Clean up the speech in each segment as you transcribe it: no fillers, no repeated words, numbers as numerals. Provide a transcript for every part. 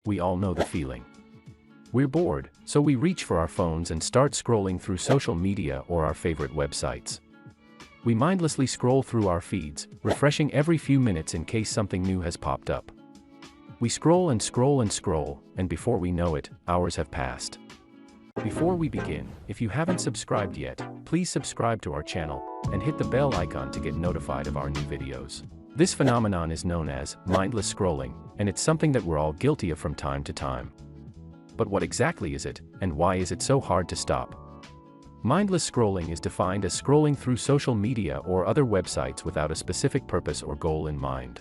We all know the feeling. We're bored, so we reach for our phones and start scrolling through social media or our favorite websites. We mindlessly scroll through our feeds, refreshing every few minutes in case something new has popped up. We scroll and scroll and scroll, and before we know it, hours have passed. Before we begin, if you haven't subscribed yet, please subscribe to our channel and hit the bell icon to get notified of our new videos. This phenomenon is known as mindless scrolling, and it's something that we're all guilty of from time to time. But what exactly is it, and why is it so hard to stop? Mindless scrolling is defined as scrolling through social media or other websites without a specific purpose or goal in mind.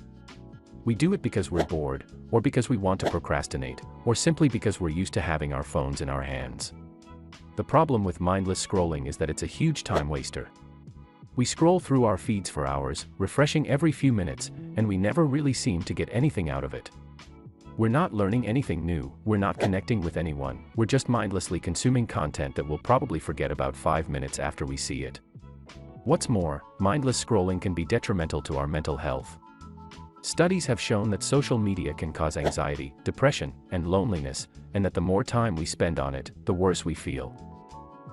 We do it because we're bored, or because we want to procrastinate, or simply because we're used to having our phones in our hands. The problem with mindless scrolling is that it's a huge time waster. We scroll through our feeds for hours, refreshing every few minutes, and we never really seem to get anything out of it. We're not learning anything new, we're not connecting with anyone, we're just mindlessly consuming content that we'll probably forget about 5 minutes after we see it. What's more, mindless scrolling can be detrimental to our mental health. Studies have shown that social media can cause anxiety, depression, and loneliness, and that the more time we spend on it, the worse we feel.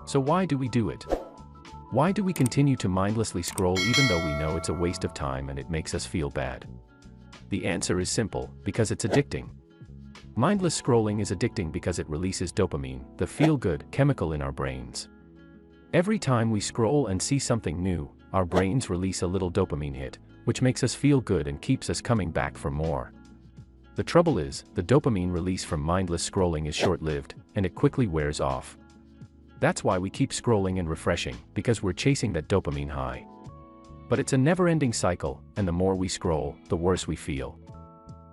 So why do we do it? Why do we continue to mindlessly scroll even though we know it's a waste of time and it makes us feel bad? The answer is simple: because it's addicting. Mindless scrolling is addicting because it releases dopamine, the feel-good chemical in our brains. Every time we scroll and see something new, our brains release a little dopamine hit, which makes us feel good and keeps us coming back for more. The trouble is, the dopamine release from mindless scrolling is short-lived, and it quickly wears off. That's why we keep scrolling and refreshing, because we're chasing that dopamine high. But it's a never-ending cycle, and the more we scroll, the worse we feel.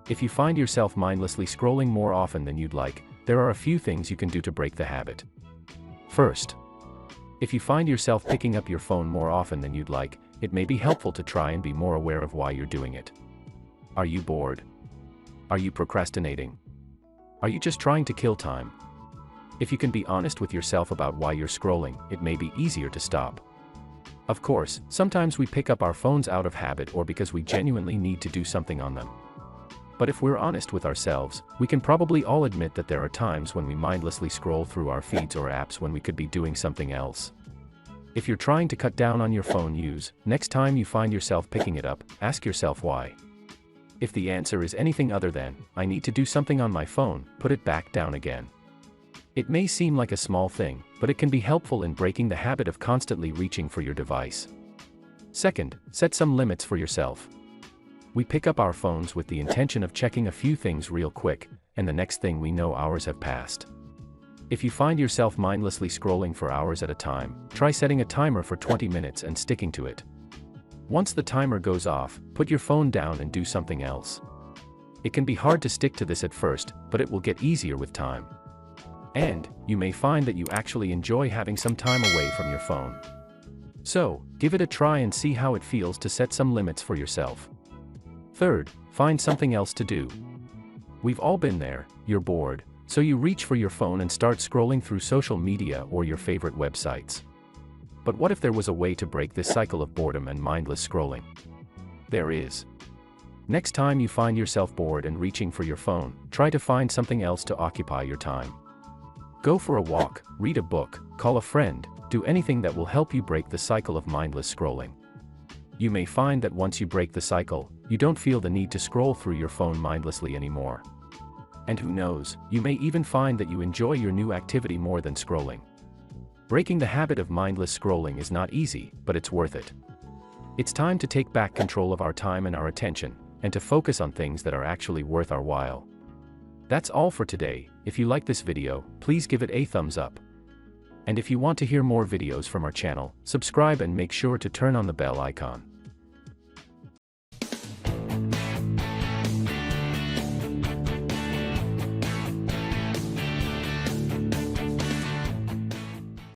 If you find yourself mindlessly scrolling more often than you'd like, there are a few things you can do to break the habit. First, if you find yourself picking up your phone more often than you'd like, it may be helpful to try and be more aware of why you're doing it. Are you bored? Are you procrastinating? Are you just trying to kill time? If you can be honest with yourself about why you're scrolling, it may be easier to stop. Of course, sometimes we pick up our phones out of habit or because we genuinely need to do something on them. But if we're honest with ourselves, we can probably all admit that there are times when we mindlessly scroll through our feeds or apps when we could be doing something else. If you're trying to cut down on your phone use, next time you find yourself picking it up, ask yourself why. If the answer is anything other than, "I need to do something on my phone," put it back down again. It may seem like a small thing, but it can be helpful in breaking the habit of constantly reaching for your device. Second, set some limits for yourself. We pick up our phones with the intention of checking a few things real quick, and the next thing we know, hours have passed. If you find yourself mindlessly scrolling for hours at a time, try setting a timer for 20 minutes and sticking to it. Once the timer goes off, put your phone down and do something else. It can be hard to stick to this at first, but it will get easier with time. And you may find that you actually enjoy having some time away from your phone. So, give it a try and see how it feels to set some limits for yourself. Third, find something else to do. We've all been there: you're bored, so you reach for your phone and start scrolling through social media or your favorite websites. But what if there was a way to break this cycle of boredom and mindless scrolling? There is. Next time you find yourself bored and reaching for your phone, try to find something else to occupy your time. Go for a walk, read a book, call a friend, do anything that will help you break the cycle of mindless scrolling. You may find that once you break the cycle, you don't feel the need to scroll through your phone mindlessly anymore. And who knows, you may even find that you enjoy your new activity more than scrolling. Breaking the habit of mindless scrolling is not easy, but it's worth it. It's time to take back control of our time and our attention, and to focus on things that are actually worth our while. That's all for today. If you like this video, please give it a thumbs up. And if you want to hear more videos from our channel, subscribe and make sure to turn on the bell icon.